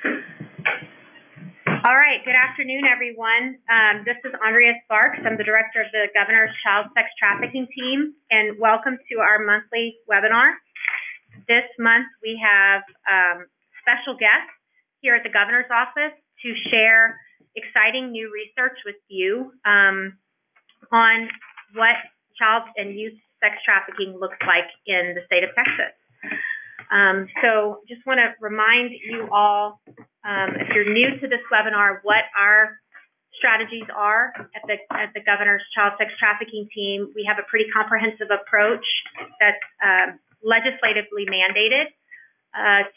All right, good afternoon, everyone. This is Andrea Sparks. I'm the director of the Governor's Child Sex Trafficking Team, and welcome to our monthly webinar. This month, we have special guests here at the Governor's office to share exciting new research with you on what child and youth sex trafficking looks like in the state of Texas. So just want to remind you all, if you're new to this webinar, what our strategies are at the Governor's Child Sex Trafficking Team. We have a pretty comprehensive approach that's legislatively mandated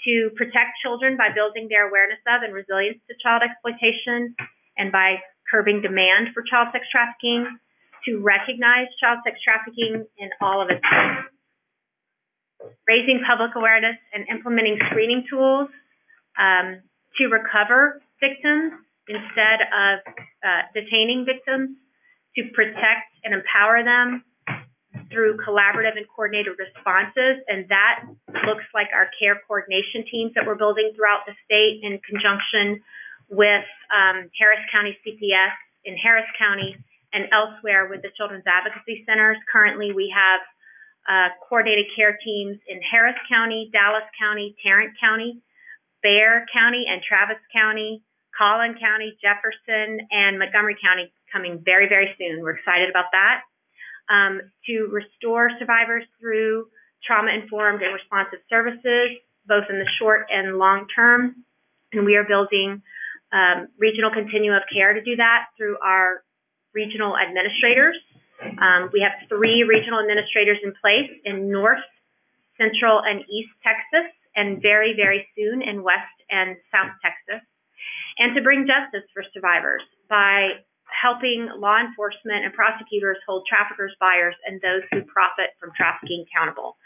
to protect children by building their awareness of and resilience to child exploitation, and by curbing demand for child sex trafficking, to recognize child sex trafficking in all of its forms, raising public awareness and implementing screening tools to recover victims instead of detaining victims, to protect and empower them through collaborative and coordinated responses. And that looks like our care coordination teams that we're building throughout the state in conjunction with Harris County CPS in Harris County and elsewhere with the Children's Advocacy Centers. Currently, we have coordinated care teams in Harris County, Dallas County, Tarrant County, Bexar County, and Travis County, Collin County, Jefferson, and Montgomery County coming very, very soon. We're excited about that. To restore survivors through trauma-informed and responsive services, both in the short and long term. And we are building regional continuum of care to do that through our regional administrators. We have 3 regional administrators in place in North, Central, and East Texas, and very, very soon in West and South Texas. And to bring justice for survivors by helping law enforcement and prosecutors hold traffickers, buyers, and those who profit from trafficking accountable.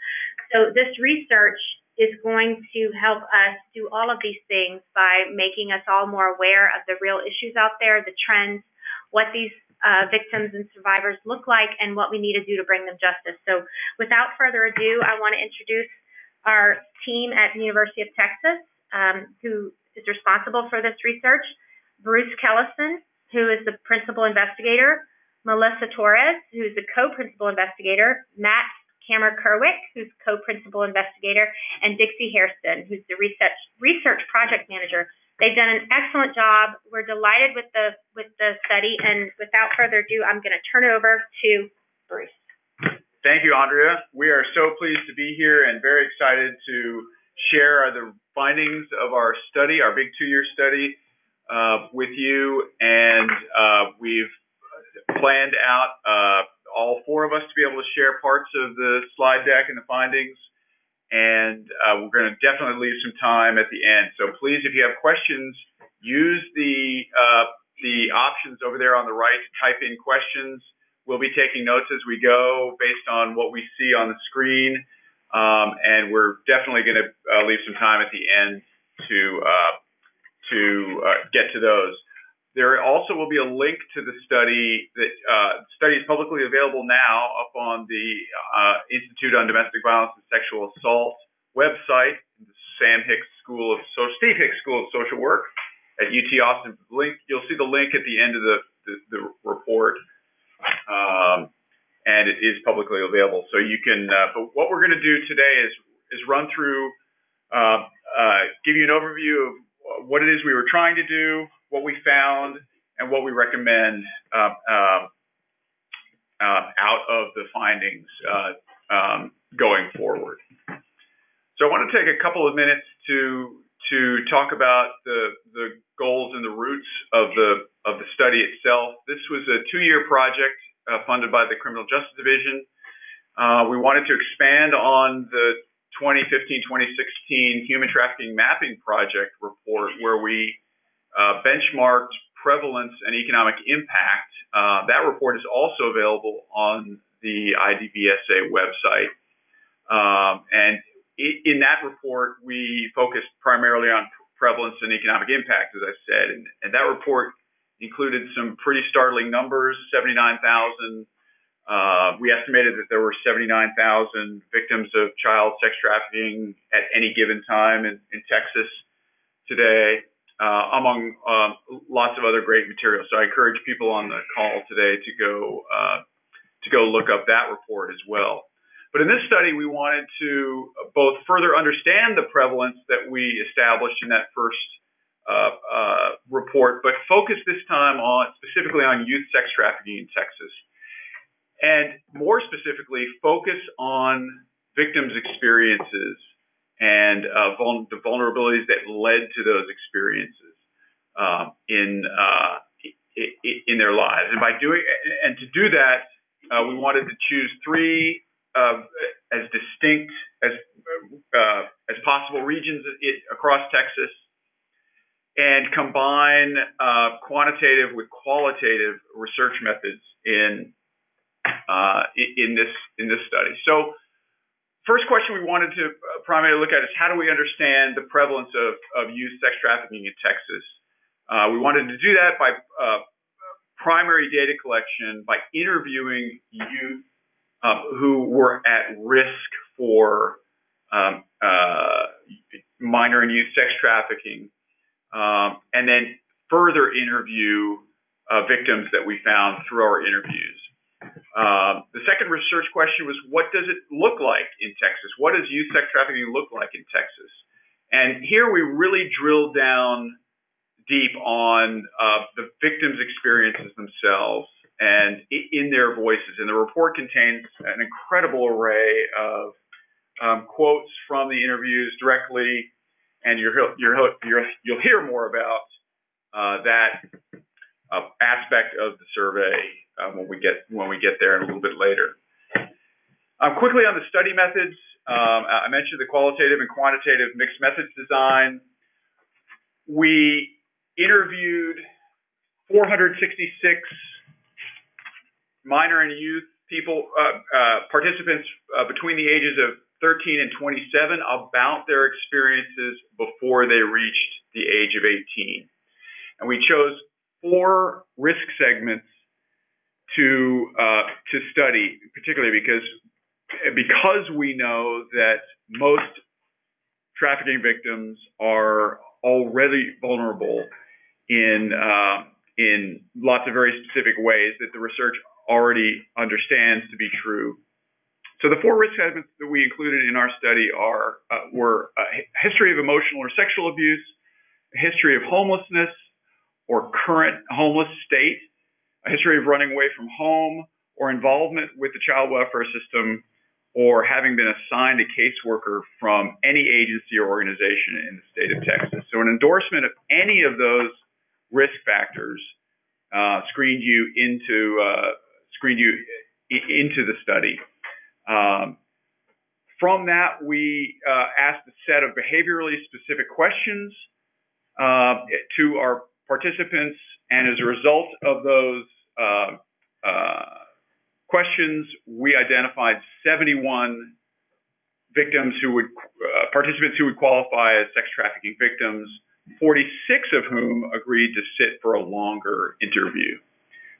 So this research is going to help us do all of these things by making us all more aware of the real issues out there, the trends, what these victims and survivors look like, and what we need to do to bring them justice. So without further ado, I want to introduce our team at the University of Texas, who is responsible for this research: Bruce Kellison, who is the principal investigator; Melissa Torres, who's the co-principal investigator; Matt Kammer-Kerwick, who's co-principal investigator; and Dixie Hairston, who's the research project manager. They've done an excellent job. We're delighted with the study, and without further ado, I'm going to turn it over to Bruce. Thank you, Andrea. We are so pleased to be here and very excited to share the findings of our study, our big 2-year study, with you. And we've planned out all 4 of us to be able to share parts of the slide deck and the findings. And we're going to definitely leave some time at the end. So please, if you have questions, use the options over there on the right to type in questions. We'll be taking notes as we go based on what we see on the screen. And we're definitely going to leave some time at the end to get to those. There also will be a link to the study. The study is publicly available now up on the Institute on Domestic Violence and Sexual Assault website, the Steve Hicks School of Social Work at UT Austin. You'll see the link at the end of the report, and it is publicly available. So you can. But what we're going to do today is run through, give you an overview of what it is we were trying to do, what we found, and what we recommend out of the findings going forward. So I want to take a couple of minutes to talk about the goals and the roots of the study itself. This was a 2-year project funded by the Criminal Justice Division. We wanted to expand on the 2015-2016 Human Trafficking Mapping Project report, where we benchmarked prevalence and economic impact. That report is also available on the IDVSA website. And in that report, we focused primarily on prevalence and economic impact, as I said. And that report included some pretty startling numbers: 79,000. We estimated that there were 79,000 victims of child sex trafficking at any given time in Texas. today, among lots of other great materials. So I encourage people on the call today to go look up that report as well. But in this study, we wanted to both further understand the prevalence that we established in that first report, but focus this time specifically on youth sex trafficking in Texas. And more specifically, focus on victims' experiences and the vulnerabilities that led to those experiences in their lives. And to do that, we wanted to choose three as distinct as possible regions across Texas, and combine quantitative with qualitative research methods in this study. So, first question we wanted to primarily look at is, how do we understand the prevalence of youth sex trafficking in Texas? We wanted to do that by primary data collection, by interviewing youth who were at risk for minor and youth sex trafficking, and then further interview victims that we found through our interviews. The second research question was, what does it look like in Texas? What does youth sex trafficking look like in Texas? And here we really drilled down deep on the victims' experiences themselves and in their voices. And the report contains an incredible array of quotes from the interviews directly, and you'll hear more about that aspect of the survey when we get there a little bit later. Quickly on the study methods, I mentioned the qualitative and quantitative mixed methods design. We interviewed 466 minor and youth participants between the ages of 13 and 27 about their experiences before they reached the age of 18. And we chose 4 risk segments to study, particularly because we know that most trafficking victims are already vulnerable in lots of very specific ways that the research already understands to be true. So the 4 risk segments that we included in our study were a history of emotional or sexual abuse, a history of homelessness or current homeless state, a history of running away from home, or involvement with the child welfare system, or having been assigned a caseworker from any agency or organization in the state of Texas. So an endorsement of any of those risk factors screened you into the study. From that, we asked a set of behaviorally specific questions to our participants, and as a result of those questions, we identified 71 participants who would qualify as sex trafficking victims, 46 of whom agreed to sit for a longer interview.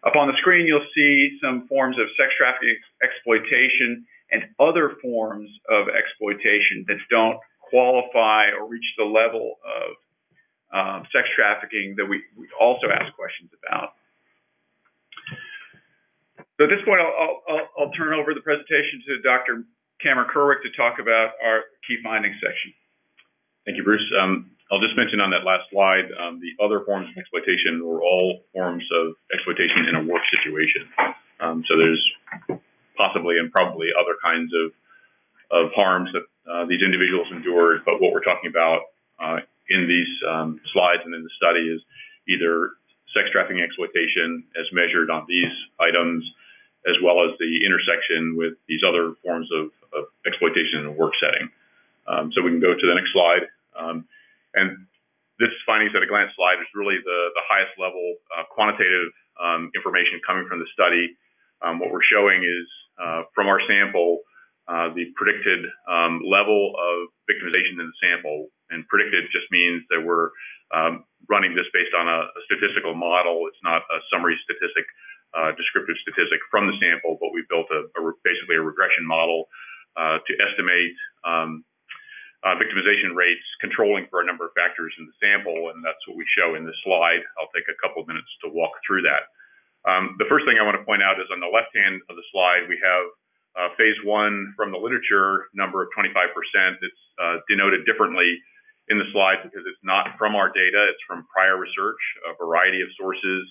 Up on the screen, you'll see some forms of sex trafficking exploitation and other forms of exploitation that don't qualify or reach the level of sex trafficking that we also ask questions about. So at this point, I'll turn over the presentation to Dr. Cameron Kerwick to talk about our key findings section. Thank you, Bruce. I'll just mention on that last slide, the other forms of exploitation were all forms of exploitation in a work situation. So there's possibly and probably other kinds of harms that these individuals endured, but what we're talking about in these slides and in the study is either sex trafficking exploitation as measured on these items, as well as the intersection with these other forms of exploitation in a work setting. So we can go to the next slide. And this findings at a glance slide is really the highest level quantitative information coming from the study. What we're showing is from our sample, the predicted level of victimization in the sample. And predicted just means that we're running this based on a statistical model. It's not a summary statistic, descriptive statistic from the sample, but we built basically a regression model to estimate victimization rates controlling for a number of factors in the sample, and that's what we show in this slide. I'll take a couple of minutes to walk through that. The first thing I want to point out is on the left hand of the slide, we have phase 1 from the literature number of 25%. It's denoted differently in the slide because it's not from our data. It's from prior research, a variety of sources,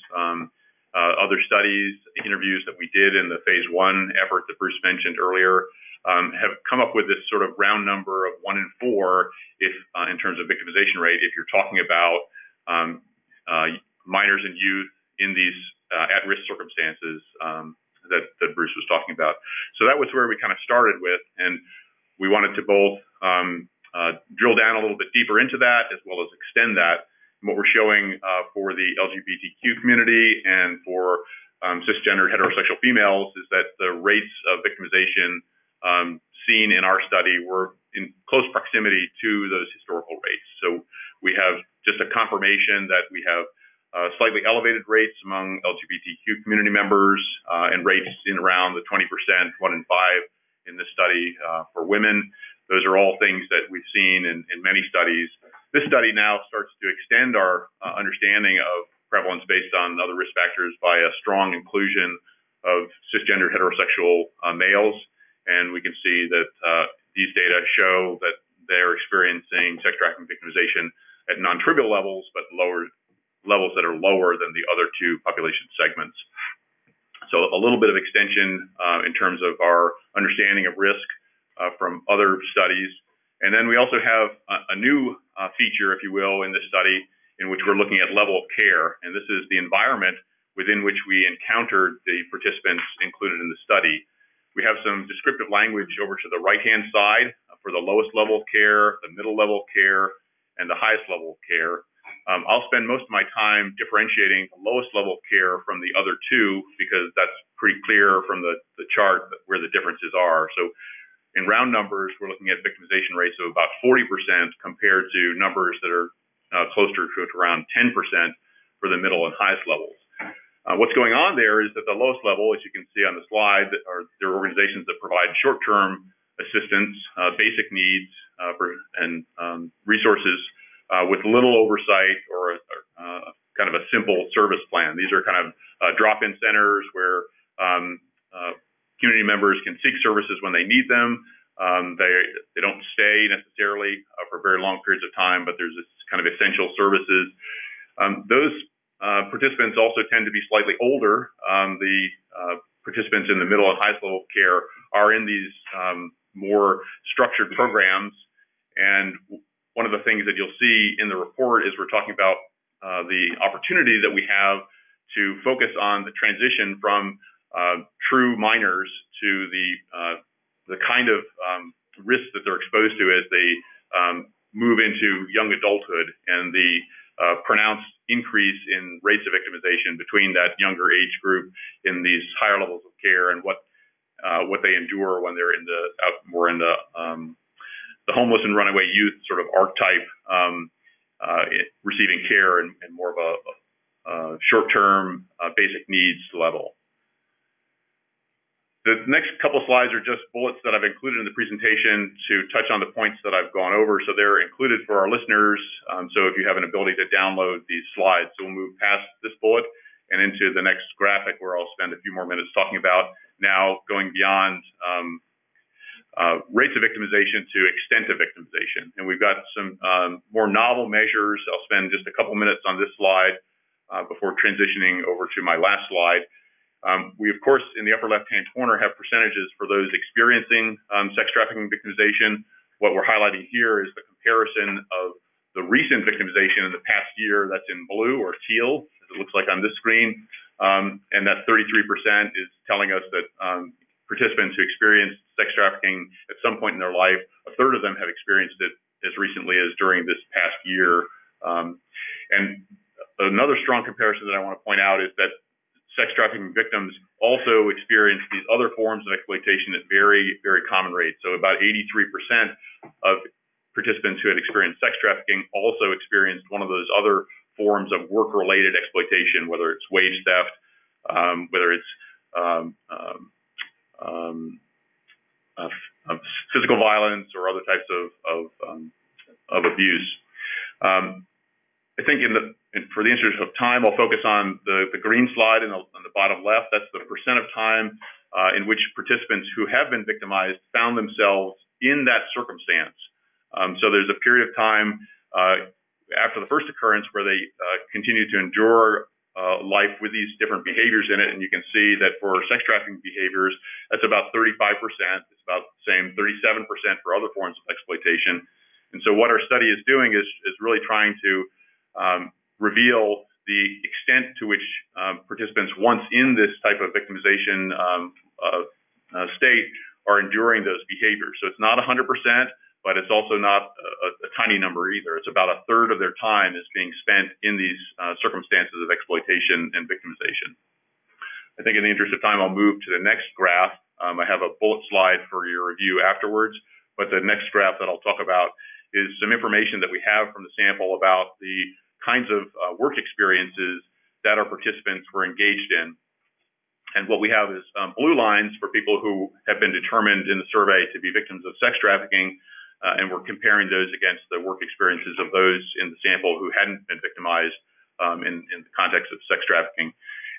other studies, interviews that we did in the phase 1 effort that Bruce mentioned earlier, have come up with this sort of round number of 1 in 4 if, in terms of victimization rate, if you're talking about minors and youth in these at-risk circumstances that Bruce was talking about. So that was where we kind of started with, and we wanted to both drill down a little bit deeper into that as well as extend that. And what we're showing for the LGBTQ community and for cisgender heterosexual females is that the rates of victimization seen in our study were in close proximity to those historical rates. So we have just a confirmation that we have slightly elevated rates among LGBTQ community members and rates in around the 20%, 1 in 5 in this study for women. Those are all things that we've seen in many studies. This study now starts to extend our understanding of prevalence based on other risk factors by a strong inclusion of cisgender heterosexual males. And we can see that these data show that they're experiencing sex trafficking victimization at non-trivial levels, but levels that are lower than the other two population segments. So a little bit of extension in terms of our understanding of risk from other studies. And then we also have a new feature, if you will, in this study in which we're looking at level of care. And this is the environment within which we encountered the participants included in the study. We have some descriptive language over to the right-hand side for the lowest level of care, the middle level of care, and the highest level of care. I'll spend most of my time differentiating the lowest level of care from the other two because that's pretty clear from the chart where the differences are. So in round numbers, we're looking at victimization rates of about 40% compared to numbers that are closer to around 10% for the middle and highest levels. What's going on there is that the lowest level, as you can see on the slide, there are organizations that provide short-term assistance, basic needs, and resources with little oversight or kind of a simple service plan. These are kind of drop-in centers where community members can seek services when they need them. They don't stay necessarily for very long periods of time, but there's this kind of essential services. Those participants also tend to be slightly older. The participants in the middle and highest level of care are in these more structured programs. And one of the things that you'll see in the report is we're talking about the opportunity that we have to focus on the transition from true minors to the kind of risks that they're exposed to as they move into young adulthood and the pronounced increase in rates of victimization between that younger age group in these higher levels of care and what they endure when they're more in the homeless and runaway youth sort of archetype receiving care and more of a short-term basic needs level. The next couple of slides are just bullets that I've included in the presentation to touch on the points that I've gone over. So they're included for our listeners. So if you have an ability to download these slides, so we'll move past this bullet and into the next graphic where I'll spend a few more minutes talking about now going beyond rates of victimization to extent of victimization. And we've got some more novel measures. I'll spend just a couple minutes on this slide before transitioning over to my last slide. We, of course, in the upper left-hand corner have percentages for those experiencing sex trafficking victimization. What we're highlighting here is the comparison of the recent victimization in the past year, that's in blue or teal, as it looks like on this screen, and that 33% is telling us that participants who experienced sex trafficking at some point in their life, a third of them have experienced it as recently as during this past year. And another strong comparison that I want to point out is that sex trafficking victims also experience these other forms of exploitation at very, very common rates. So about 83% of participants who had experienced sex trafficking also experienced one of those other forms of work-related exploitation, whether it's wage theft, whether it's of physical violence or other types of abuse. I think for the interest of time, I'll focus on the green slide on the bottom left. That's the percent of time in which participants who have been victimized found themselves in that circumstance. So there's a period of time after the first occurrence where they continue to endure life with these different behaviors in it, and you can see that for sex trafficking behaviors, that's about 35%. It's about the same 37% for other forms of exploitation. And so what our study is doing is really trying to reveal the extent to which participants, once in this type of victimization state, are enduring those behaviors. So it's not 100%, but it's also not a tiny number either. It's about a third of their time is being spent in these circumstances of exploitation and victimization. I think in the interest of time, I'll move to the next graph. I have a bullet slide for your review afterwards, but the next graph that I'll talk about is some information that we have from the sample about the kinds of work experiences that our participants were engaged in. And what we have is blue lines for people who have been determined in the survey to be victims of sex trafficking, and we're comparing those against the work experiences of those in the sample who hadn't been victimized in the context of sex trafficking.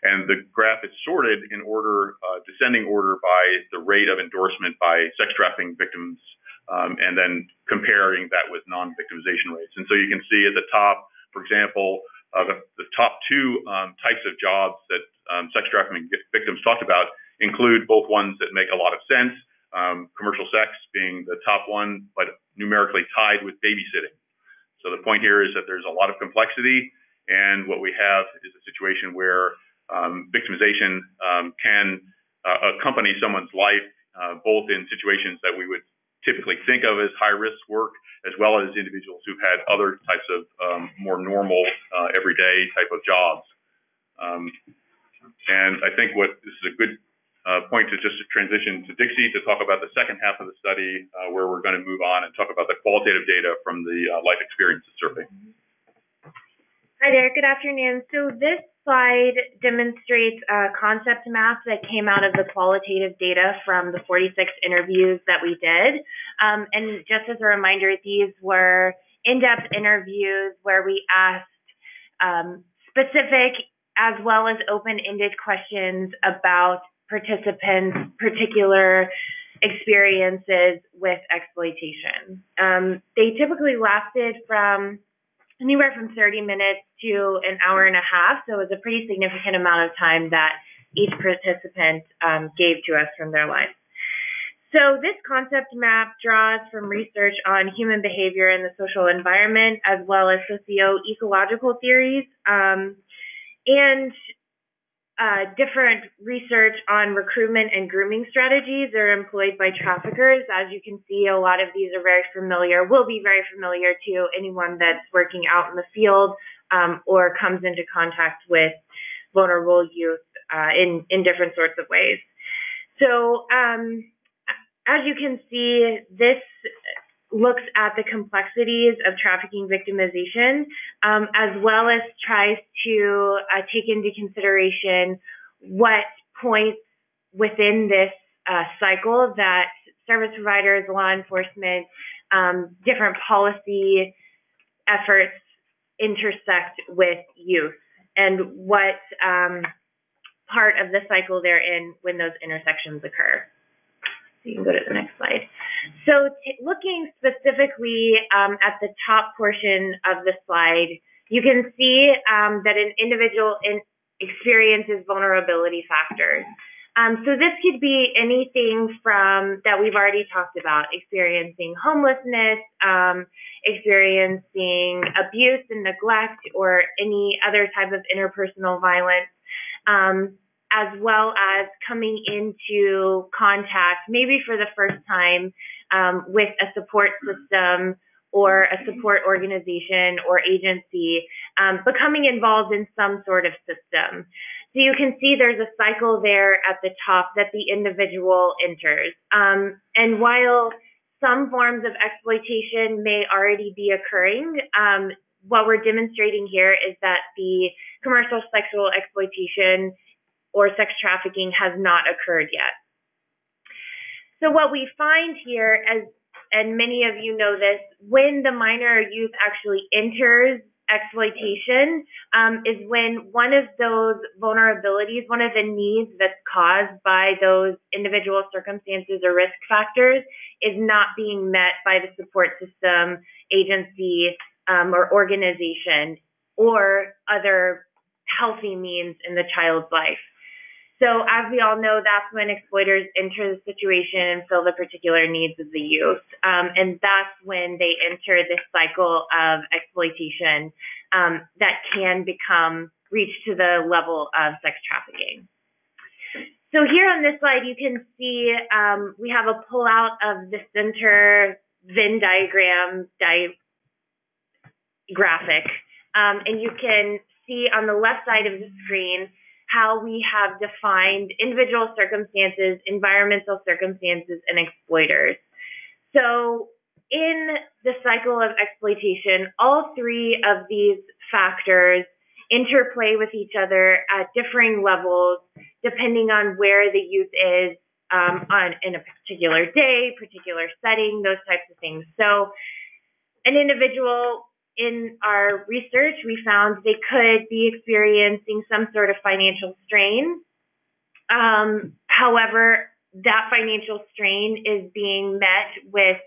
And the graph is sorted in order, descending order, by the rate of endorsement by sex trafficking victims, and then comparing that with non-victimization rates. And so you can see at the top, for example, the top two types of jobs that sex trafficking victims talked about include both ones that make a lot of sense, commercial sex being the top one, but numerically tied with babysitting. So the point here is that there's a lot of complexity, and what we have is a situation where victimization can accompany someone's life, both in situations that we would typically think of as high-risk work, as well as individuals who've had other types of more normal, everyday type of jobs. And I think this is a good point to just transition to Dixie to talk about the second half of the study, where we're going to move on and talk about the qualitative data from the life experiences survey. Hi there, good afternoon. So this slide demonstrates a concept map that came out of the qualitative data from the 46 interviews that we did. And just as a reminder, these were in-depth interviews where we asked specific as well as open-ended questions about participants' particular experiences with exploitation. They typically lasted from anywhere from 30 minutes to an hour and a half, so it was a pretty significant amount of time that each participant gave to us from their lives. So this concept map draws from research on human behavior and the social environment, as well as socio-ecological theories, and different research on recruitment and grooming strategies that are employed by traffickers. As you can see, a lot of these are will be very familiar to anyone that's working out in the field or comes into contact with vulnerable youth in different sorts of ways. So as you can see, this looks at the complexities of trafficking victimization, as well as tries to take into consideration what points within this cycle that service providers, law enforcement, different policy efforts intersect with youth, and what part of the cycle they're in when those intersections occur. So you can go to the next slide. So looking specifically at the top portion of the slide, you can see that an individual experiences vulnerability factors. So this could be anything from that we've already talked about, experiencing homelessness, experiencing abuse and neglect, or any other type of interpersonal violence, as well as coming into contact, maybe for the first time, with a support system or a support organization or agency, becoming involved in some sort of system. So you can see there's a cycle there at the top that the individual enters. And while some forms of exploitation may already be occurring, what we're demonstrating here is that the commercial sexual exploitation or sex trafficking has not occurred yet. So what we find here, and many of you know this, when the minor or youth actually enters exploitation, is when one of those vulnerabilities, one of the needs that's caused by those individual circumstances or risk factors is not being met by the support system, agency, or organization, or other healthy means in the child's life. So as we all know, that's when exploiters enter the situation and fill the particular needs of the youth. And that's when they enter this cycle of exploitation that can reach to the level of sex trafficking. So here on this slide, you can see we have a pullout of the center Venn diagram graphic. And you can see on the left side of the screen how we have defined individual circumstances, environmental circumstances, and exploiters. So in the cycle of exploitation, all three of these factors interplay with each other at differing levels, depending on where the youth is in a particular day, particular setting, those types of things. So an individual, in our research, we found they could be experiencing some sort of financial strain. However, that financial strain is being met with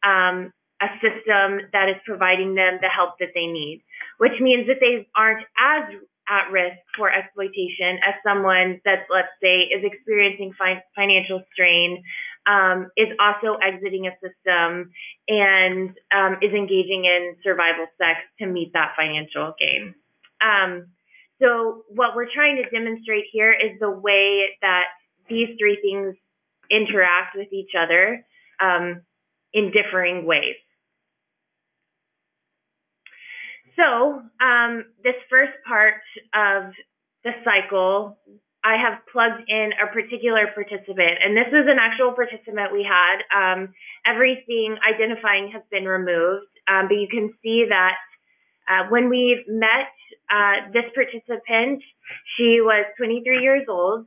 a system that is providing them the help that they need, which means that they aren't as at risk for exploitation as someone that, let's say, is experiencing financial strain, is also exiting a system, and is engaging in survival sex to meet that financial gain. So what we're trying to demonstrate here is the way that these three things interact with each other in differing ways. So this first part of the cycle, I have plugged in a particular participant, and this is an actual participant we had. Everything identifying has been removed, but you can see that when we met this participant, she was 23 years old.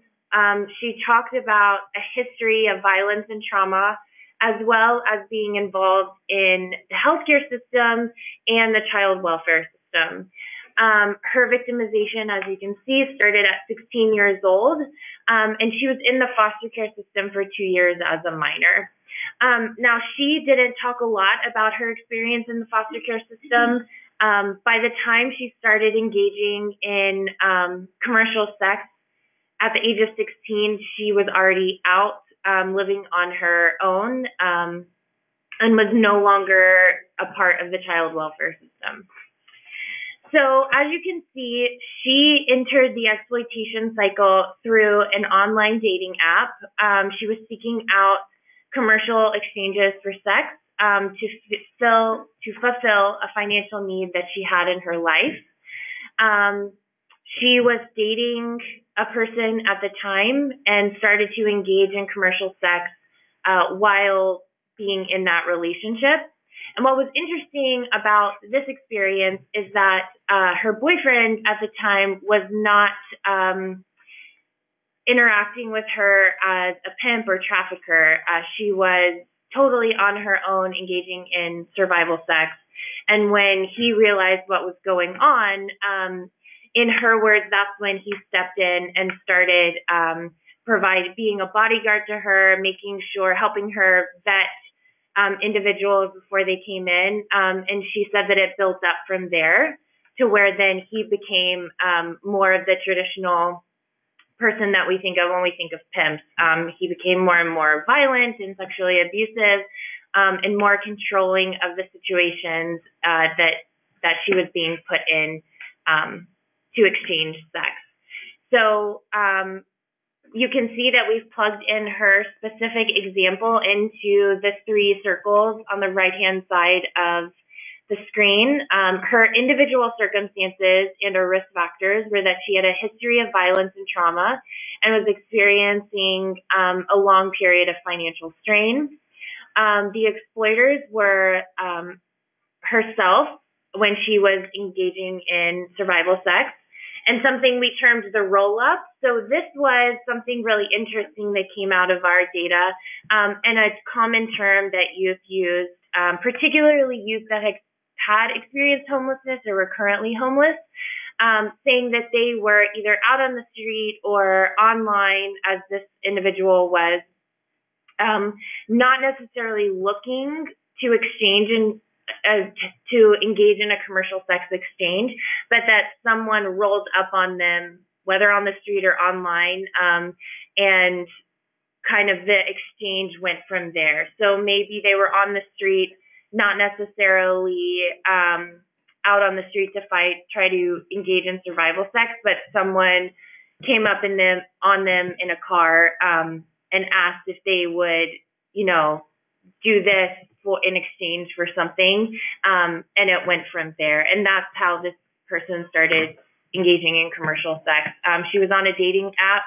She talked about a history of violence and trauma, as well as being involved in the healthcare system and the child welfare system. Her victimization, as you can see, started at 16 years old, and she was in the foster care system for 2 years as a minor. Now, she didn't talk a lot about her experience in the foster care system. By the time she started engaging in commercial sex at the age of 16, she was already out, living on her own, and was no longer a part of the child welfare system. So as you can see, she entered the exploitation cycle through an online dating app. She was seeking out commercial exchanges for sex to fulfill a financial need that she had in her life. She was dating a person at the time and started to engage in commercial sex while being in that relationship. And what was interesting about this experience is that her boyfriend at the time was not interacting with her as a pimp or trafficker. She was totally on her own, engaging in survival sex. And when he realized what was going on, in her words, that's when he stepped in and started being a bodyguard to her, making sure, helping her vet individuals before they came in. And she said that it built up from there to where then he became more of the traditional person that we think of when we think of pimps. He became more and more violent and sexually abusive, and more controlling of the situations that she was being put in to exchange sex. So you can see that we've plugged in her specific example into the three circles on the right-hand side of the screen. Her individual circumstances and her risk factors were that she had a history of violence and trauma and was experiencing a long period of financial strain. The exploiters were herself when she was engaging in survival sex, and something we termed the roll-up. So this was something really interesting that came out of our data, and a common term that youth used, particularly youth that had experienced homelessness or were currently homeless, saying that they were either out on the street or online, as this individual was, not necessarily looking to exchange and to engage in a commercial sex exchange, but that someone rolled up on them, whether on the street or online, and kind of the exchange went from there. So maybe they were on the street, not necessarily out on the street to try to engage in survival sex, but someone came up on them in a car and asked if they would, do this in exchange for something, and it went from there. And that's how this person started engaging in commercial sex. She was on a dating app,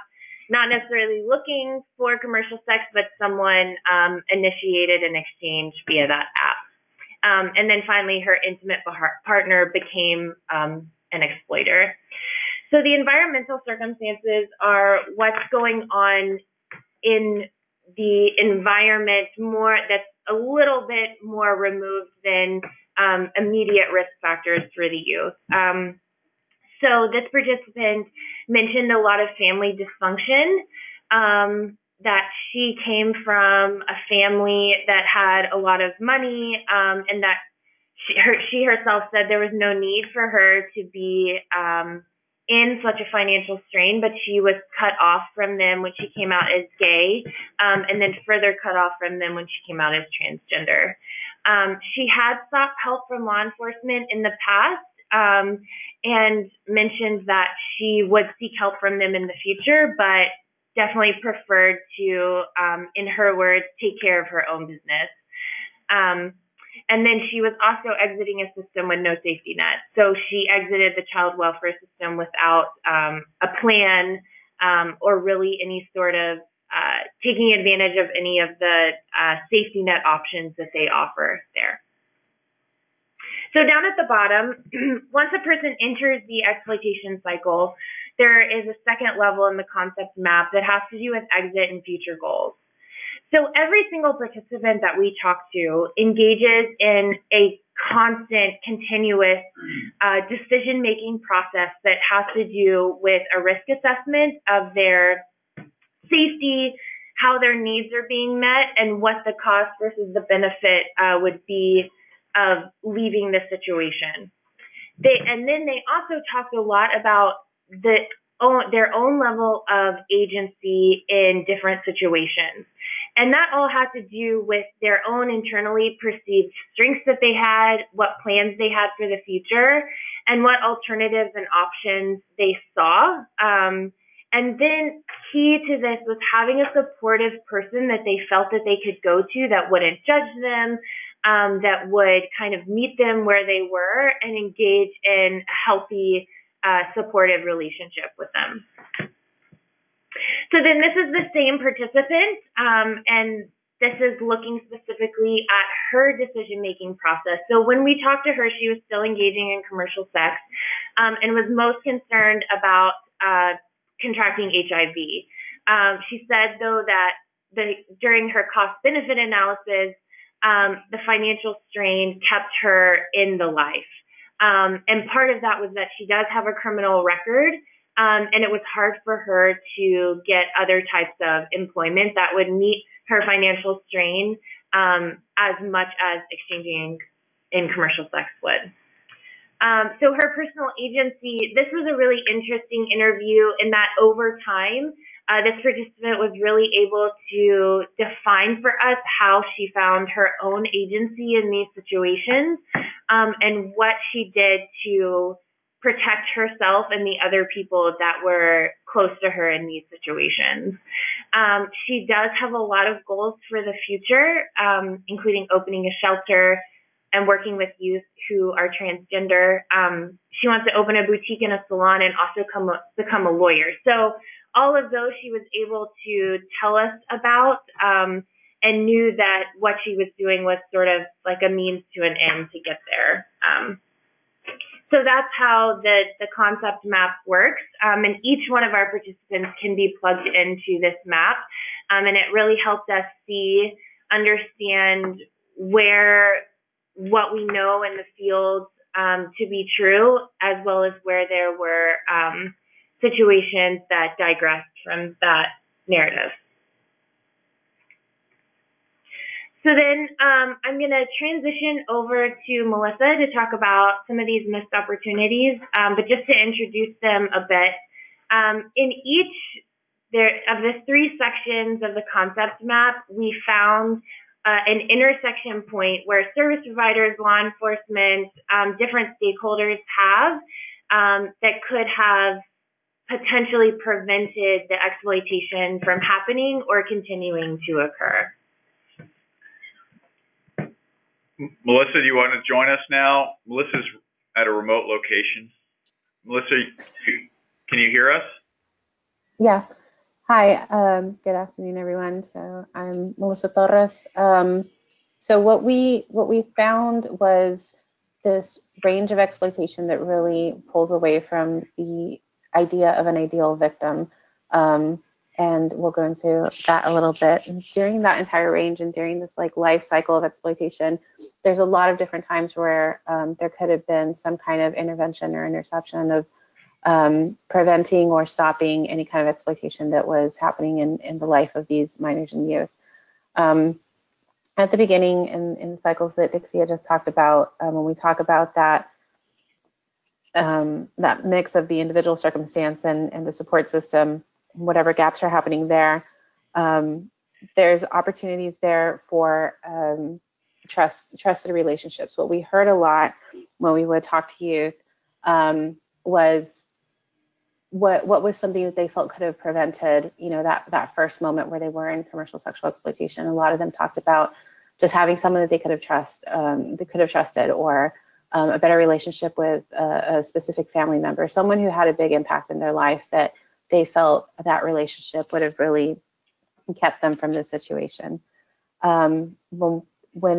not necessarily looking for commercial sex, but someone initiated an exchange via that app. And then finally, her intimate partner became an exploiter. So the environmental circumstances are what's going on in the environment that's a little bit more removed than immediate risk factors for the youth. So this participant mentioned a lot of family dysfunction, that she came from a family that had a lot of money, and that she herself said there was no need for her to be in such a financial strain, but she was cut off from them when she came out as gay, and then further cut off from them when she came out as transgender. She had sought help from law enforcement in the past, and mentioned that she would seek help from them in the future, but definitely preferred to, in her words, take care of her own business. And then she was also exiting a system with no safety net. So she exited the child welfare system without a plan, or really any sort of taking advantage of any of the safety net options that they offer there. So down at the bottom, once a person enters the exploitation cycle, there is a second level in the concept map that has to do with exit and future goals. So every single participant that we talk to engages in a constant, continuous decision-making process that has to do with a risk assessment of their safety, how their needs are being met, and what the cost versus the benefit would be of leaving the situation. And then they also talked a lot about their own level of agency in different situations. And that all had to do with their own internally perceived strengths that they had, what plans they had for the future, and what alternatives and options they saw. And then key to this was having a supportive person that they felt that they could go to that wouldn't judge them, that would kind of meet them where they were and engage in a healthy, supportive relationship with them. So then this is the same participant, and this is looking specifically at her decision-making process. So when we talked to her, she was still engaging in commercial sex, and was most concerned about contracting HIV. She said, though, that during her cost-benefit analysis, the financial strain kept her in the life. And part of that was that she does have a criminal record, and it was hard for her to get other types of employment that would meet her financial strain as much as exchanging in commercial sex would. So her personal agency, this was a really interesting interview in that over time, this participant was really able to define for us how she found her own agency in these situations, and what she did to protect herself and the other people that were close to her in these situations. She does have a lot of goals for the future, including opening a shelter and working with youth who are transgender. She wants to open a boutique and a salon and also become a lawyer. So all of those she was able to tell us about, and knew that what she was doing was sort of like a means to an end to get there. So that's how the concept map works, and each one of our participants can be plugged into this map, and it really helped us understand what we know in the field to be true, as well as where there were situations that digressed from that narrative. So then I'm going to transition over to Melissa to talk about some of these missed opportunities, but just to introduce them a bit. In each of the 3 sections of the concept map, we found an intersection point where service providers, law enforcement, different stakeholders have that could have potentially prevented the exploitation from happening or continuing to occur. Melissa, do you want to join us now? Melissa's at a remote location. Melissa, can you hear us? Yeah. Hi. Good afternoon, everyone. So I'm Melissa Torres. So what we found was this range of exploitation that really pulls away from the idea of an ideal victim. And we'll go into that a little bit. And during that entire range and during this life cycle of exploitation, there's a lot of different times where there could have been some kind of intervention or interception of preventing or stopping any kind of exploitation that was happening in the life of these minors and youth. At the beginning in the cycles that Dixie just talked about, when we talk about that mix of the individual circumstance and the support system, whatever gaps are happening there, there's opportunities there for trusted relationships. What we heard a lot when we would talk to youth was what was something that they felt could have prevented, that first moment where they were in commercial sexual exploitation. A lot of them talked about just having someone that they could have trusted, or a better relationship with a specific family member, someone who had a big impact in their life that they felt that relationship would have really kept them from this situation. When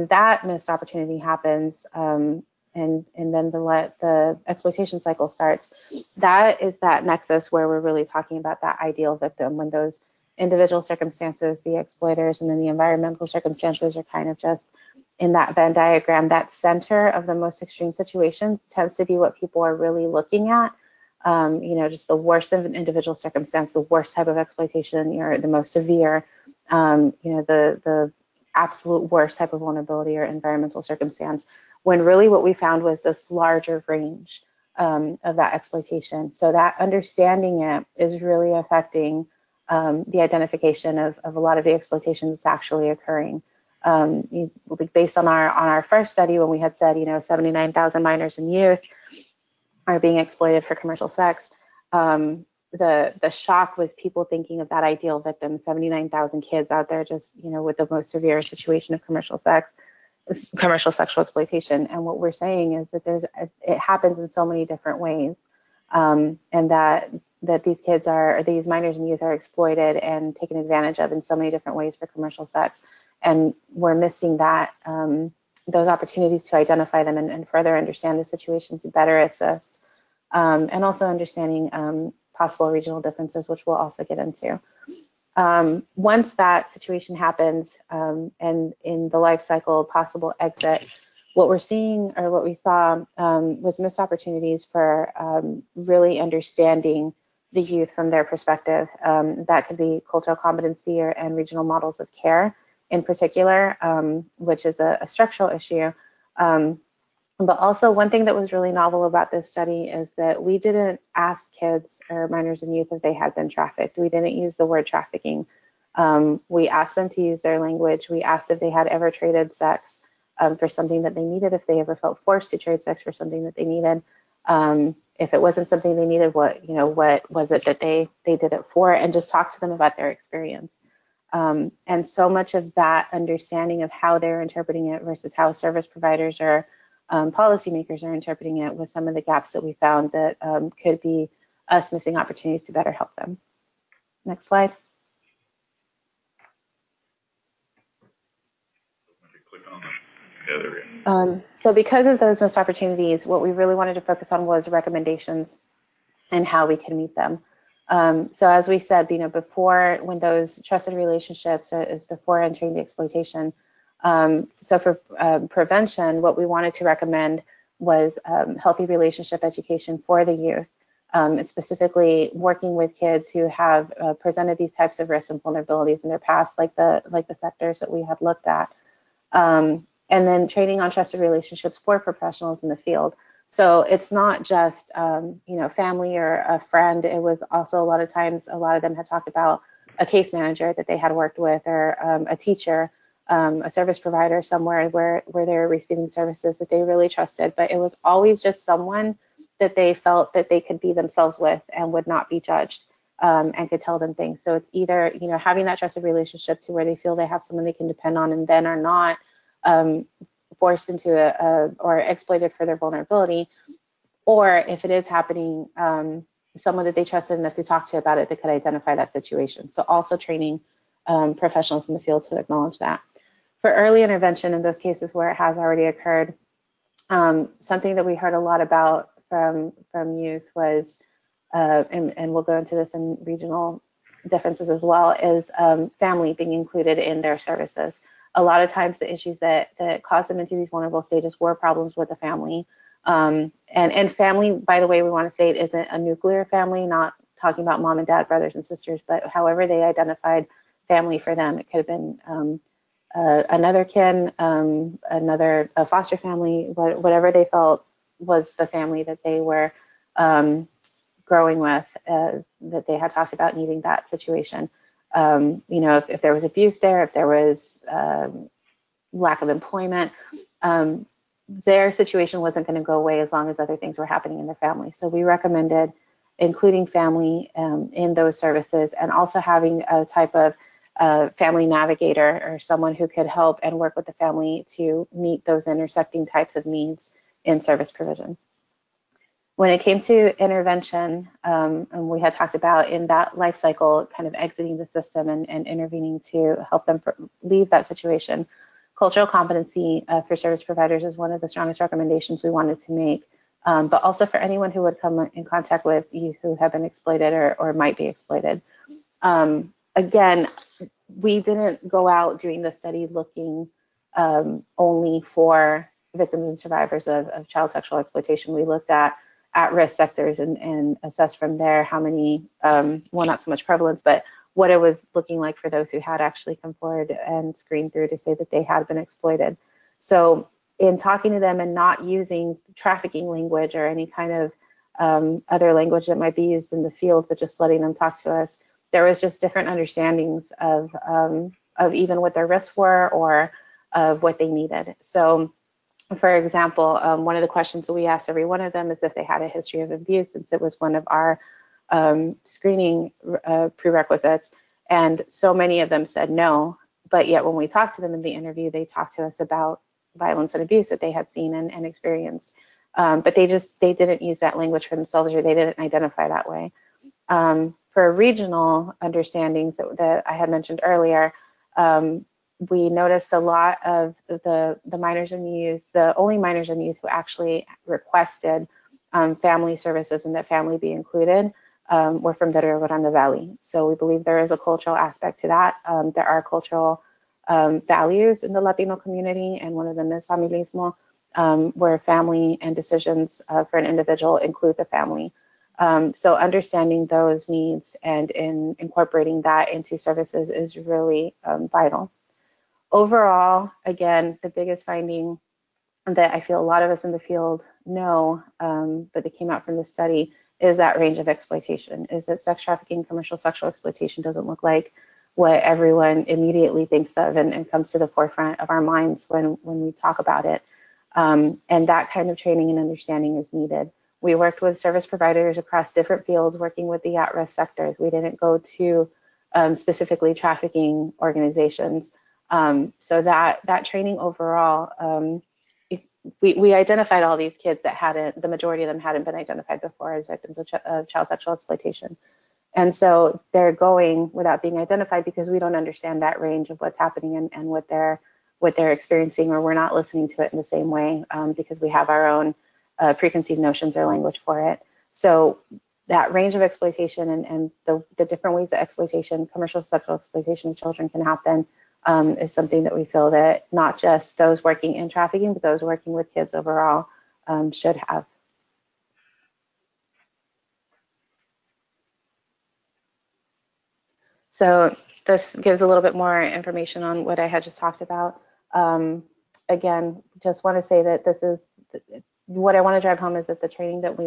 that missed opportunity happens, and then the exploitation cycle starts, that is that nexus where we're really talking about that ideal victim, when those individual circumstances, the exploiters, and then the environmental circumstances are kind of just in that Venn diagram. That center of the most extreme situations tends to be what people are really looking at. Just the worst of an individual circumstance, the worst type of exploitation, or the most severe, the absolute worst type of vulnerability or environmental circumstance, when really what we found was this larger range of that exploitation. So that understanding it is really affecting the identification of a lot of the exploitation that's actually occurring. Based on our first study, when we had said, 79,000 minors and youth are being exploited for commercial sex, the shock was people thinking of that ideal victim, 79,000 kids out there just, with the most severe situation of commercial sexual exploitation. And what we're saying is that it happens in so many different ways, and that these minors and youth are exploited and taken advantage of in so many different ways for commercial sex. And we're missing those opportunities to identify them and further understand the situation to better assist, and also understanding possible regional differences, which we'll also get into. Once that situation happens, and in the life cycle possible exit, what we're seeing, or what we saw, was missed opportunities for really understanding the youth from their perspective. That could be cultural competency and regional models of care in particular, which is a structural issue. But also, one thing that was really novel about this study is that we didn't ask kids or minors and youth if they had been trafficked. We didn't use the word trafficking. We asked them to use their language. We asked if they had ever traded sex for something that they needed, if they ever felt forced to trade sex for something that they needed. If it wasn't something they needed, what was it that they did it for, and just talk to them about their experience. And so much of that understanding of how they're interpreting it versus how service providers or policymakers are interpreting it was some of the gaps that we found that could be us missing opportunities to better help them. Next slide. Yeah, there we go. So because of those missed opportunities, what we really wanted to focus on was recommendations and how we can meet them. So as we said, before, when those trusted relationships is before entering the exploitation. So for prevention, what we wanted to recommend was healthy relationship education for the youth, and specifically working with kids who have presented these types of risks and vulnerabilities in their past, like the sectors that we have looked at. And then training on trusted relationships for professionals in the field. So it's not just, family or a friend. It was also a lot of times, a lot of them had talked about a case manager that they had worked with, or a teacher, a service provider somewhere where they were receiving services that they really trusted. But it was always just someone that they felt that they could be themselves with and would not be judged, and could tell them things. So it's either, having that trusted relationship to where they feel they have someone they can depend on and then are not forced into or exploited for their vulnerability, or if it is happening, someone that they trusted enough to talk to about it that could identify that situation. So also training professionals in the field to acknowledge that. For early intervention in those cases where it has already occurred, something that we heard a lot about from youth was, and we'll go into this in regional differences as well, is family being included in their services. A lot of times the issues that caused them into these vulnerable stages were problems with the family. And family, by the way, we want to say it isn't a nuclear family, not talking about mom and dad, brothers and sisters, but however they identified family for them. It could have been another kin, a foster family, whatever they felt was the family that they were growing with, that they had talked about needing that situation. If there was abuse there, if there was lack of employment, their situation wasn't going to go away as long as other things were happening in their family. So we recommended including family in those services, and also having a type of family navigator, or someone who could help and work with the family to meet those intersecting types of needs in service provision. When it came to intervention, and we had talked about in that life cycle, kind of exiting the system and intervening to help them leave that situation, cultural competency for service providers is one of the strongest recommendations we wanted to make, but also for anyone who would come in contact with youth who have been exploited or might be exploited. Again, we didn't go out doing the study looking only for victims and survivors of child sexual exploitation. We looked at risk sectors and assessed from there how many, well, not so much prevalence, but what it was looking like for those who had actually come forward and screened through to say that they had been exploited. So in talking to them and not using trafficking language or any kind of other language that might be used in the field, but just letting them talk to us, there was just different understandings of even what their risks were or of what they needed. So for example, one of the questions that we asked every one of them is if they had a history of abuse, since it was one of our screening prerequisites. And so many of them said no, but yet when we talked to them in the interview, they talked to us about violence and abuse that they had seen and experienced. But they didn't use that language for themselves, or they didn't identify that way. For regional understandings that I had mentioned earlier, we noticed a lot of the minors and youth, the only minors and youth who actually requested family services and that family be included were from the Rio Grande Valley. So we believe there is a cultural aspect to that. There are cultural values in the Latino community, and one of them is familismo, where family and decisions for an individual include the family. So understanding those needs and incorporating that into services is really vital. Overall, again, the biggest finding that I feel a lot of us in the field know, but that came out from this study, is that range of exploitation, is that sex trafficking, commercial sexual exploitation doesn't look like what everyone immediately thinks of and comes to the forefront of our minds when we talk about it. And that kind of training and understanding is needed. We worked with service providers across different fields, working with the at-risk sectors. We didn't go to specifically trafficking organizations. So that training overall, we identified all these kids that the majority of them hadn't been identified before as victims of child sexual exploitation. And so they're going without being identified because we don't understand that range of what's happening and what their what they're experiencing, or we're not listening to it in the same way because we have our own preconceived notions or language for it. So that range of exploitation and the different ways that exploitation, commercial sexual exploitation of children can happen is something that we feel that not just those working in trafficking, but those working with kids overall should have. So this gives a little bit more information on what I had just talked about. Again, just want to say that this is what I want to drive home is that the training that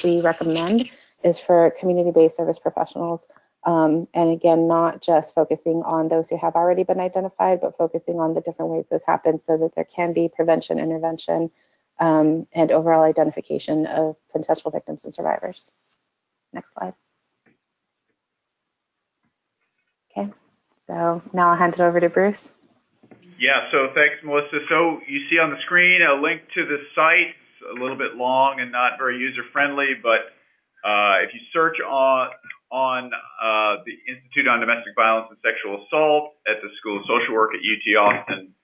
we recommend is for community-based service professionals. And again, not just focusing on those who have already been identified, but focusing on the different ways this happens so that there can be prevention, intervention, and overall identification of potential victims and survivors. Next slide. Okay, so now I'll hand it over to Bruce. Yeah, so thanks, Melissa. So you see on the screen a link to the site. It's a little bit long and not very user-friendly, but if you search on the Institute on Domestic Violence and Sexual Assault at the School of Social Work at UT Austin,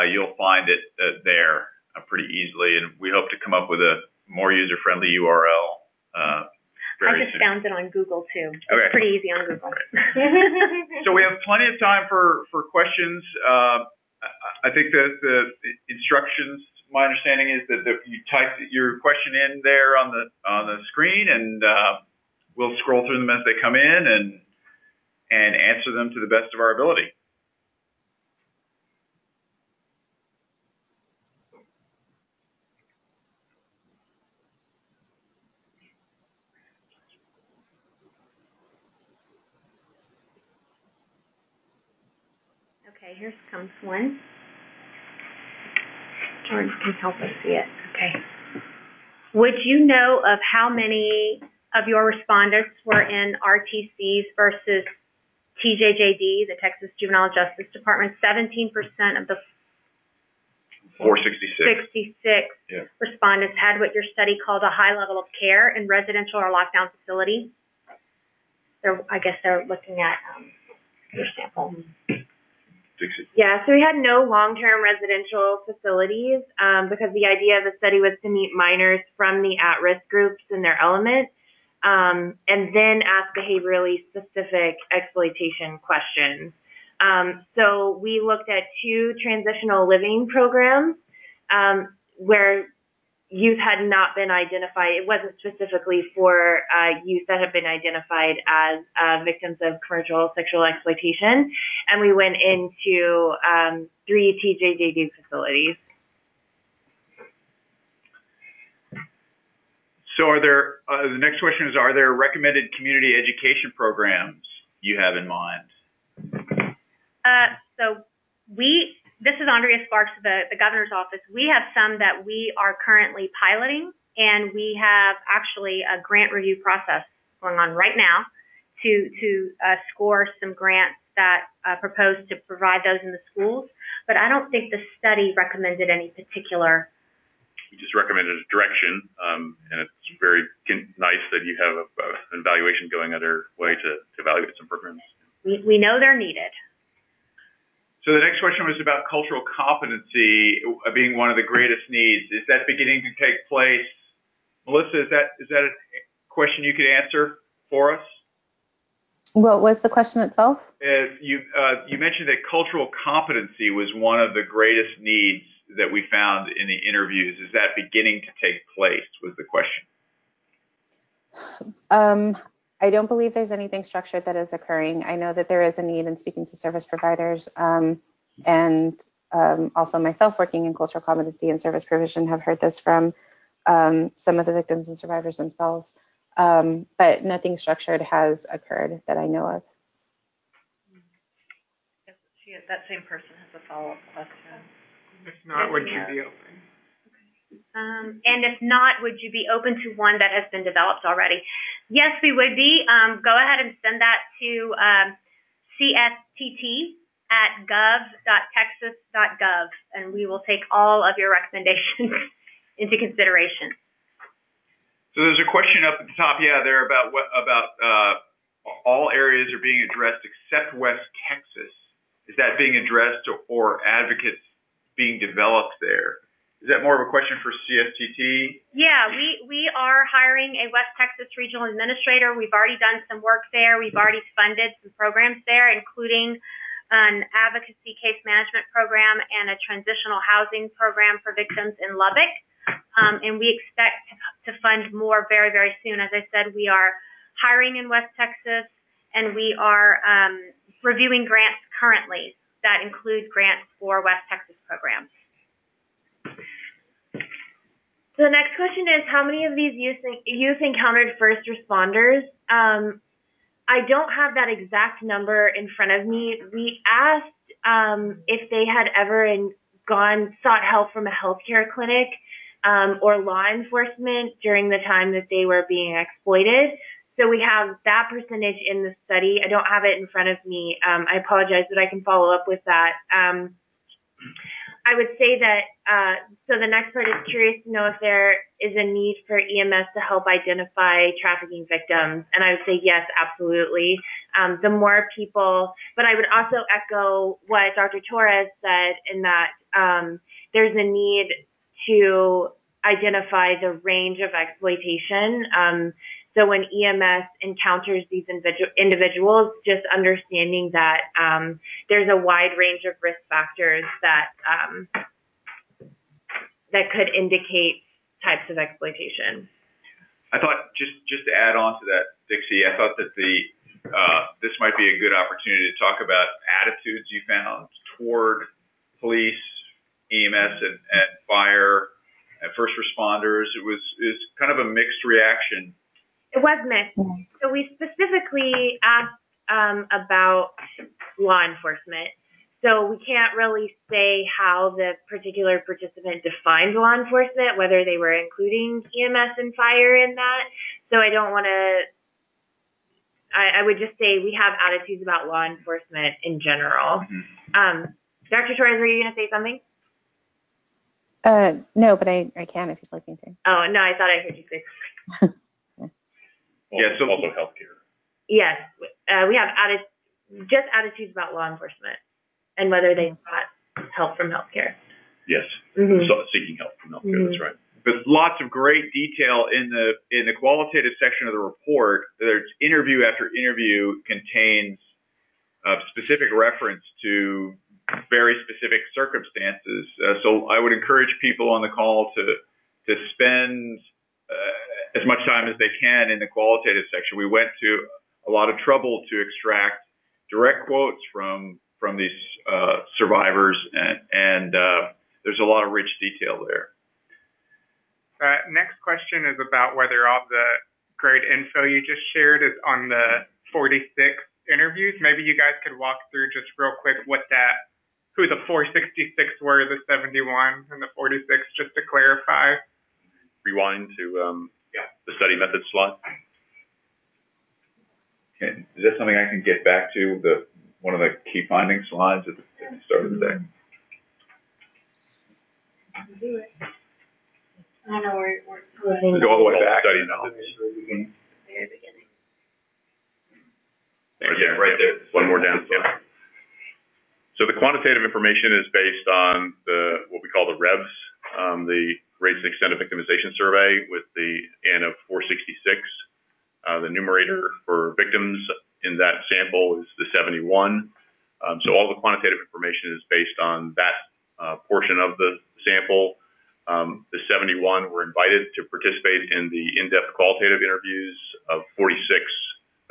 you'll find it there pretty easily, and we hope to come up with a more user-friendly URL very soon. Found it on Google too. Okay. It's pretty easy on Google. So we have plenty of time for questions. I think that the instructions, my understanding is that you type your question in there on the screen, and we'll scroll through them as they come in and answer them to the best of our ability. Okay, here comes one. George can help us see it. Okay. Would you know of how many of your respondents were in RTCs versus TJJD, the Texas Juvenile Justice Department? 17% of the 466 respondents had what your study called a high level of care in residential or lockdown facility. I guess they're looking at your sample. Yeah, so we had no long-term residential facilities because the idea of the study was to meet minors from the at-risk groups in their element and then ask behaviorally specific exploitation questions. So we looked at 2 transitional living programs where youth had not been identified. It wasn't specifically for youth that have been identified as victims of commercial sexual exploitation. And we went into 3 TJJD facilities. So are there, the next question is, are there recommended community education programs you have in mind? This is Andrea Sparks, the governor's office. We have some that we are currently piloting, and we have actually a grant review process going on right now to score some grants that propose to provide those in the schools. But I don't think the study recommended any particular. We just recommended a direction, and it's very nice that you have an evaluation going underway to evaluate some programs. We know they're needed. So the next question was about cultural competency being one of the greatest needs. Is that beginning to take place? Melissa, is that a question you could answer for us? What was the question itself? You mentioned that cultural competency was one of the greatest needs that we found in the interviews. Is that beginning to take place, was the question. I don't believe there's anything structured that is occurring. I know that there is a need in speaking to service providers and also myself working in cultural competency and service provision have heard this from some of the victims and survivors themselves. But nothing structured has occurred that I know of. That same person has a follow-up question. If not, would you be open? And if not, would you be open to one that has been developed already? Yes, we would be. Go ahead and send that to cSTT@gov.texas.gov, and we will take all of your recommendations into consideration. So there's a question up at the top, there about all areas are being addressed except West Texas. Is that being addressed or advocates being developed there? Is that more of a question for CSTT? Yeah, we are hiring a West Texas Regional Administrator. We've already done some work there. We've already funded some programs there, including an advocacy case management program and a transitional housing program for victims in Lubbock. And we expect to fund more very, very soon. As I said, we are hiring in West Texas, and we are reviewing grants currently that include grants for West Texas programs. So the next question is, how many of these youth encountered first responders? I don't have that exact number in front of me. We asked if they had ever sought help from a healthcare clinic or law enforcement during the time that they were being exploited. So we have that percentage in the study. I don't have it in front of me. I apologize, but I can follow up with that. I would say that, so the next part is curious to know if there is a need for EMS to help identify trafficking victims. And I would say yes, absolutely. The more people, but I would also echo what Dr. Torres said in that there's a need to identify the range of exploitation. So when EMS encounters these individuals, just understanding that there's a wide range of risk factors that that could indicate types of exploitation. I thought just to add on to that, Dixie, I thought that this might be a good opportunity to talk about attitudes you found toward police, EMS, and fire, and first responders. It was kind of a mixed reaction. It was mixed. So we specifically asked about law enforcement. So we can't really say how the particular participant defined law enforcement, whether they were including EMS and fire in that. So I don't want to, I would just say we have attitudes about law enforcement in general. Dr. Torres, were you going to say something? No, but I can if you'd like me to. Oh, no, I thought I heard you say something. Yeah, so also healthcare. Yes, we have just attitudes about law enforcement and whether they sought help from healthcare. Yes, so seeking help from healthcare. That's right. But lots of great detail in the qualitative section of the report. There's interview after interview contains specific reference to very specific circumstances. So I would encourage people on the call to spend as much time as they can in the qualitative section. We went to a lot of trouble to extract direct quotes from these survivors, and there's a lot of rich detail there. Next question is about whether all the great info you just shared is on the 46 interviews. Maybe you guys could walk through just real quick who the 466 were, the 71 and the 46, just to clarify. Rewind to the study methods slide. Okay. Is that something I can get back to, one of the key finding slides at the start of the day? Do it. I don't know where Go all the way back. Study methods. Very beginning. Right there. One more down. Yeah. So the quantitative information is based on what we call the REVS, the Rates and Extent of Victimization Survey, with the N of 466. The numerator for victims in that sample is the 71. So all the quantitative information is based on that portion of the sample. The 71 were invited to participate in the in-depth qualitative interviews. Of 46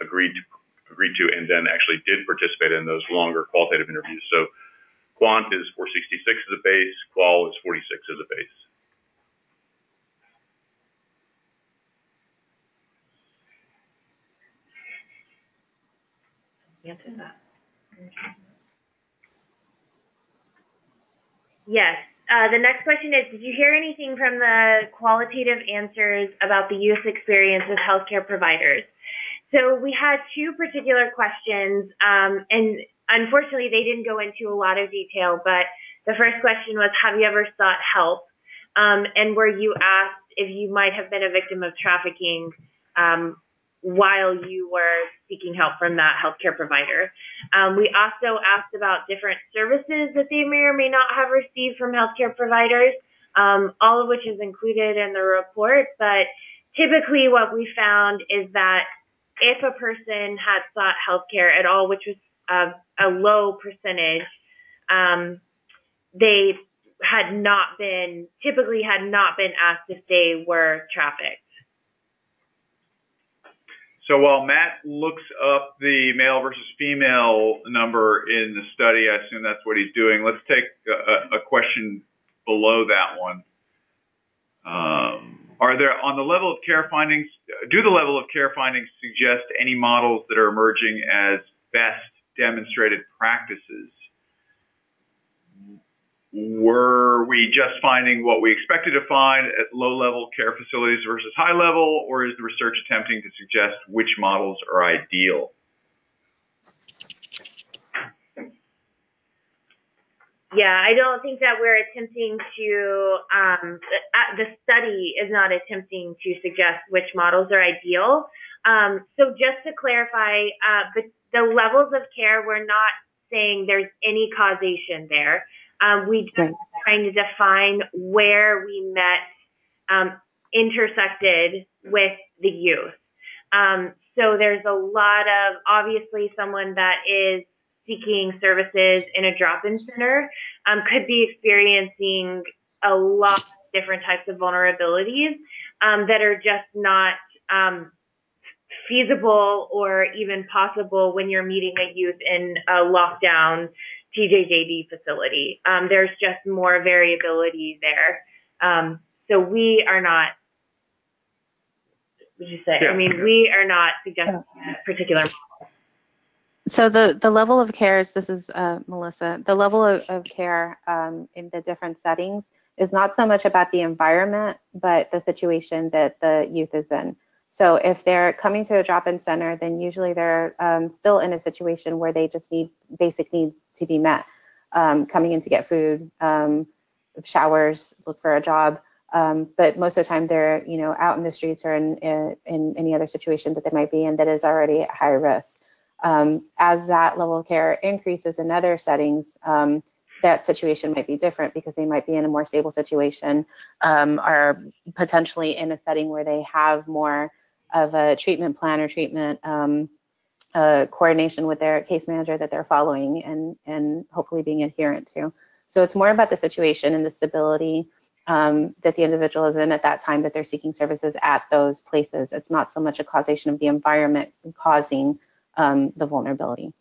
agreed to and then actually did participate in those longer qualitative interviews. So quant is 466 as a base, qual is 46 as a base. Answer that. Yes. The next question is, did you hear anything from the qualitative answers about the youth experience with healthcare providers? So we had two particular questions, and unfortunately they didn't go into a lot of detail, but the first question was, have you ever sought help? And where you asked if you might have been a victim of trafficking, while you were seeking help from that healthcare provider. We also asked about different services that they may or may not have received from healthcare providers, all of which is included in the report. But typically what we found is that if a person had sought healthcare at all, which was a low percentage, they typically had not been asked if they were trafficked. So while Matt looks up the male versus female number in the study, I assume that's what he's doing. Let's take a question below that one. Are there, on the level of care findings, do the level of care findings suggest any models that are emerging as best demonstrated practices? Were we just finding what we expected to find at low-level care facilities versus high-level, or is the research attempting to suggest which models are ideal? Yeah, I don't think that we're attempting to, the study is not attempting to suggest which models are ideal. So just to clarify, the levels of care, we're not saying there's any causation there. We just trying to define where we intersected with the youth. So there's a lot of, obviously someone that is seeking services in a drop-in center could be experiencing a lot of different types of vulnerabilities that are just not feasible or even possible when you're meeting a youth in a lockdown TJJD facility. There's just more variability there. So we are not, what would you say? Yeah. I mean, we are not suggesting a particular model. So the level of care, this is Melissa, the level of care in the different settings is not so much about the environment, but the situation that the youth is in. So if they're coming to a drop-in center, then usually they're still in a situation where they just need basic needs to be met. Coming in to get food, showers, look for a job. But most of the time they're, out in the streets or in any other situation that they might be in that is already at high risk. As that level of care increases in other settings, that situation might be different because they might be in a more stable situation, or potentially in a setting where they have more of a treatment plan or treatment coordination with their case manager that they're following and hopefully being adherent to. So it's more about the situation and the stability that the individual is in at that time that they're seeking services at those places. It's not so much a causation of the environment causing the vulnerability.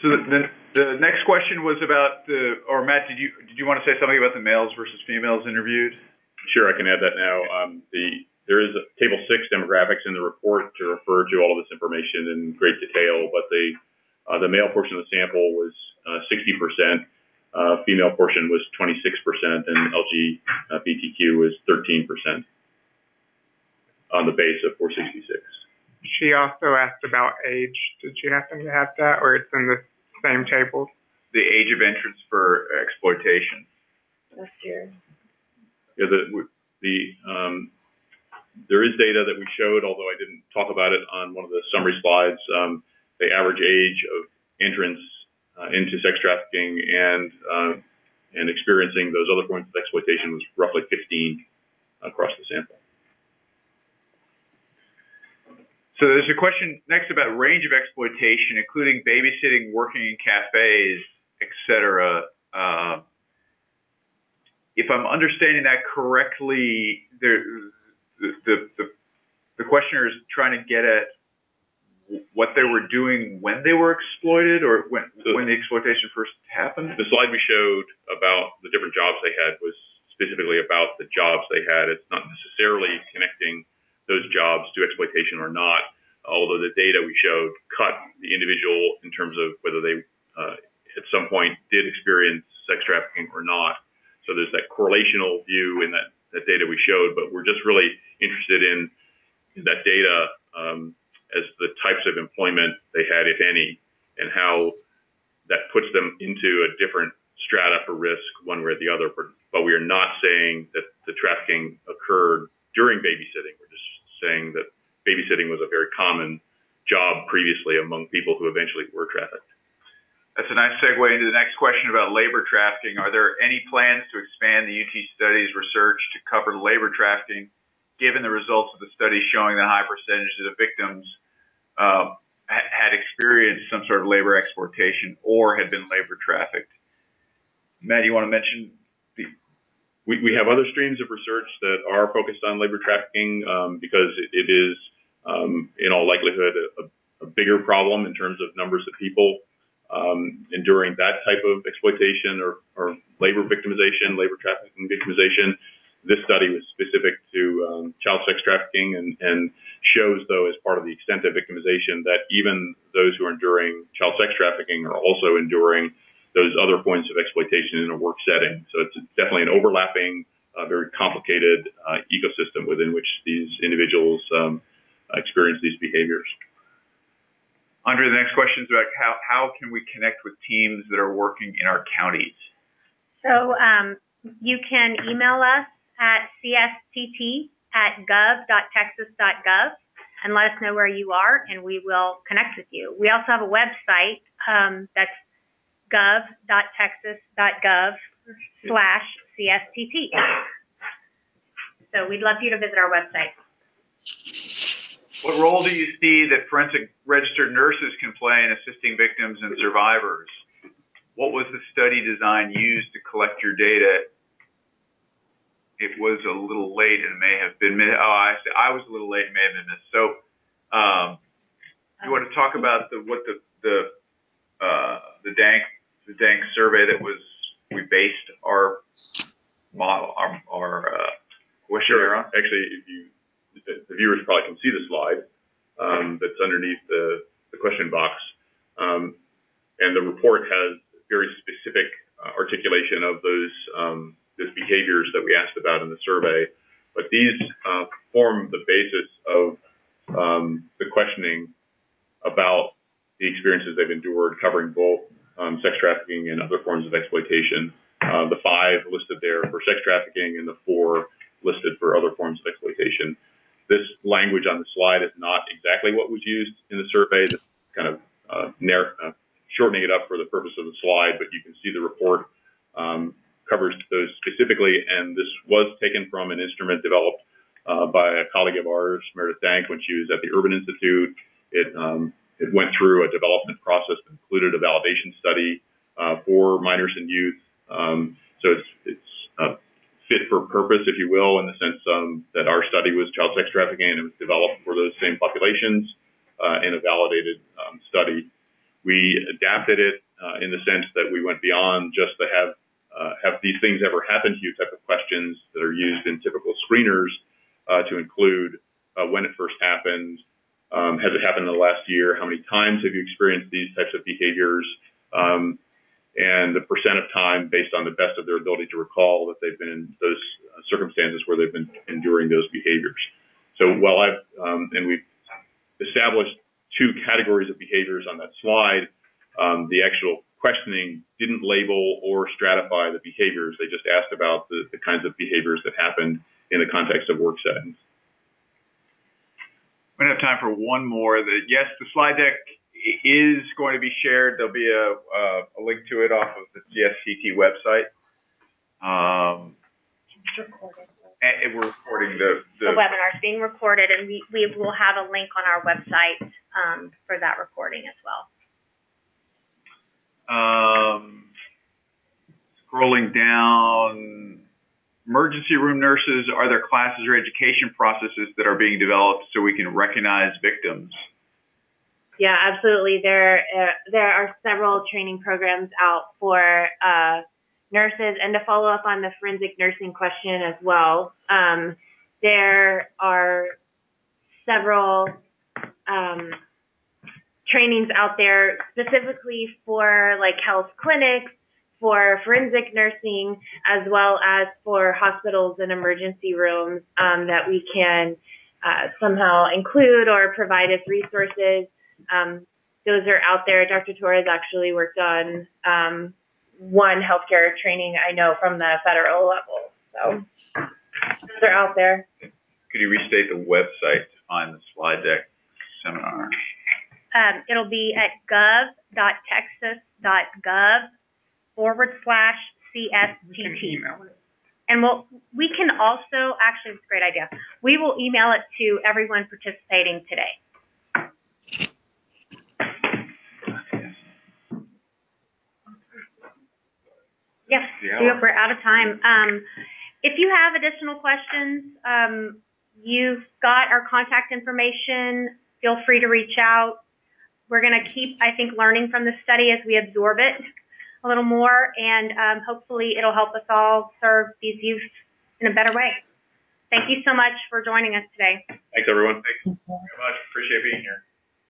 So the next question was about Matt, did you want to say something about the males versus females interviewed? Sure, I can add that now. There is a table 6 demographics in the report to refer to all of this information in great detail, but the male portion of the sample was 60%, female portion was 26%, and LGBTQ was 13% on the base of 466. She also asked about age. Did you happen to have that, or it's in the same table? The age of entrance for exploitation. Last year. Yeah, there is data that we showed, although I didn't talk about it on one of the summary slides. The average age of entrance into sex trafficking and experiencing those other forms of exploitation was roughly 15 across the sample. So there's a question next about range of exploitation, including babysitting, working in cafes, etc. If I'm understanding that correctly, the questioner is trying to get at what they were doing when they were exploited, or when the exploitation first happened. The slide we showed about the different jobs they had was specifically about the jobs they had. It's not necessarily connecting those jobs to exploitation or not, although the data we showed cut the individual in terms of whether they at some point did experience sex trafficking or not. So there's that correlational view in that data we showed, but we're just really interested in that data as the types of employment they had, if any, and how that puts them into a different strata for risk one way or the other. But we are not saying that the trafficking occurred during babysitting. We're just sitting was a very common job previously among people who eventually were trafficked. That's a nice segue into the next question about labor trafficking. Are there any plans to expand the UT Studies research to cover labor trafficking, given the results of the study showing that high percentages of victims had experienced some sort of labor exploitation or had been labor trafficked? Matt, you want to mention? We have other streams of research that are focused on labor trafficking because it is, in all likelihood, a bigger problem in terms of numbers of people enduring that type of exploitation or labor victimization, labor trafficking victimization. This study was specific to child sex trafficking and shows, though, as part of the extent of victimization, that even those who are enduring child sex trafficking are also enduring those other forms of exploitation in a work setting. So it's definitely an overlapping, very complicated ecosystem within which these individuals experience these behaviors. Andre, the next question is about how can we connect with teams that are working in our counties? So you can email us at cstt@gov.texas.gov and let us know where you are, and we will connect with you. We also have a website that's gov.texas.gov/CSTT. So we'd love for you to visit our website. What role do you see that forensic registered nurses can play in assisting victims and survivors? What was the study design used to collect your data? It was a little late and it may have been missed. Oh, I was a little late and may have been missed. So, you want to talk about the dank survey that we based our model, our questionnaire on? Actually, the viewers probably can see the slide that's underneath the question box, and the report has very specific articulation of those behaviors that we asked about in the survey. But these form the basis of the questioning about the experiences they've endured, covering both sex trafficking and other forms of exploitation. The 5 listed there for sex trafficking and the 4 listed for other forms of exploitation. This language on the slide is not exactly what was used in the survey. This kind of shortening it up for the purpose of the slide, but you can see the report covers those specifically, and this was taken from an instrument developed by a colleague of ours, Meredith Dank, when she was at the Urban Institute. It went through a development process that included a validation study for minors and youth. So it's fit for purpose, if you will, in the sense that our study was child sex trafficking and it was developed for those same populations in a validated study. We adapted it in the sense that we went beyond just to have these things ever happen to you type of questions that are used in typical screeners to include when it first happened, has it happened in the last year, how many times have you experienced these types of behaviors, and the percent of time based on the best of their ability to recall that they've been in those circumstances where they've been enduring those behaviors. So while we've established 2 categories of behaviors on that slide, the actual questioning didn't label or stratify the behaviors. They just asked about the kinds of behaviors that happened in the context of work settings. We have time for one more. Yes, the slide deck is going to be shared. There'll be a link to it off of the CSCT website. It's recorded. And we're recording the webinar is being recorded, and we will have a link on our website for that recording as well. Scrolling down, emergency room nurses, are there classes or education processes that are being developed so we can recognize victims? Yeah, absolutely. There are several training programs out for nurses, and to follow up on the forensic nursing question as well, there are several trainings out there specifically for like health clinics, for forensic nursing, as well as for hospitals and emergency rooms that we can somehow include or provide as resources. Those are out there. Dr. Torres actually worked on one healthcare training I know from the federal level. So those are out there. Could you restate the website find the slide deck seminar. It'll be at gov.texas.gov/CSTT. You can email it. And we can also, actually, it's a great idea. We will email it to everyone participating today. Yes, we're out of time. If you have additional questions, you've got our contact information. Feel free to reach out. We're going to keep, I think, learning from the study as we absorb it a little more, and hopefully it'll help us all serve these youth in a better way. Thank you so much for joining us today. Thanks, everyone. Thanks very much. Appreciate being here.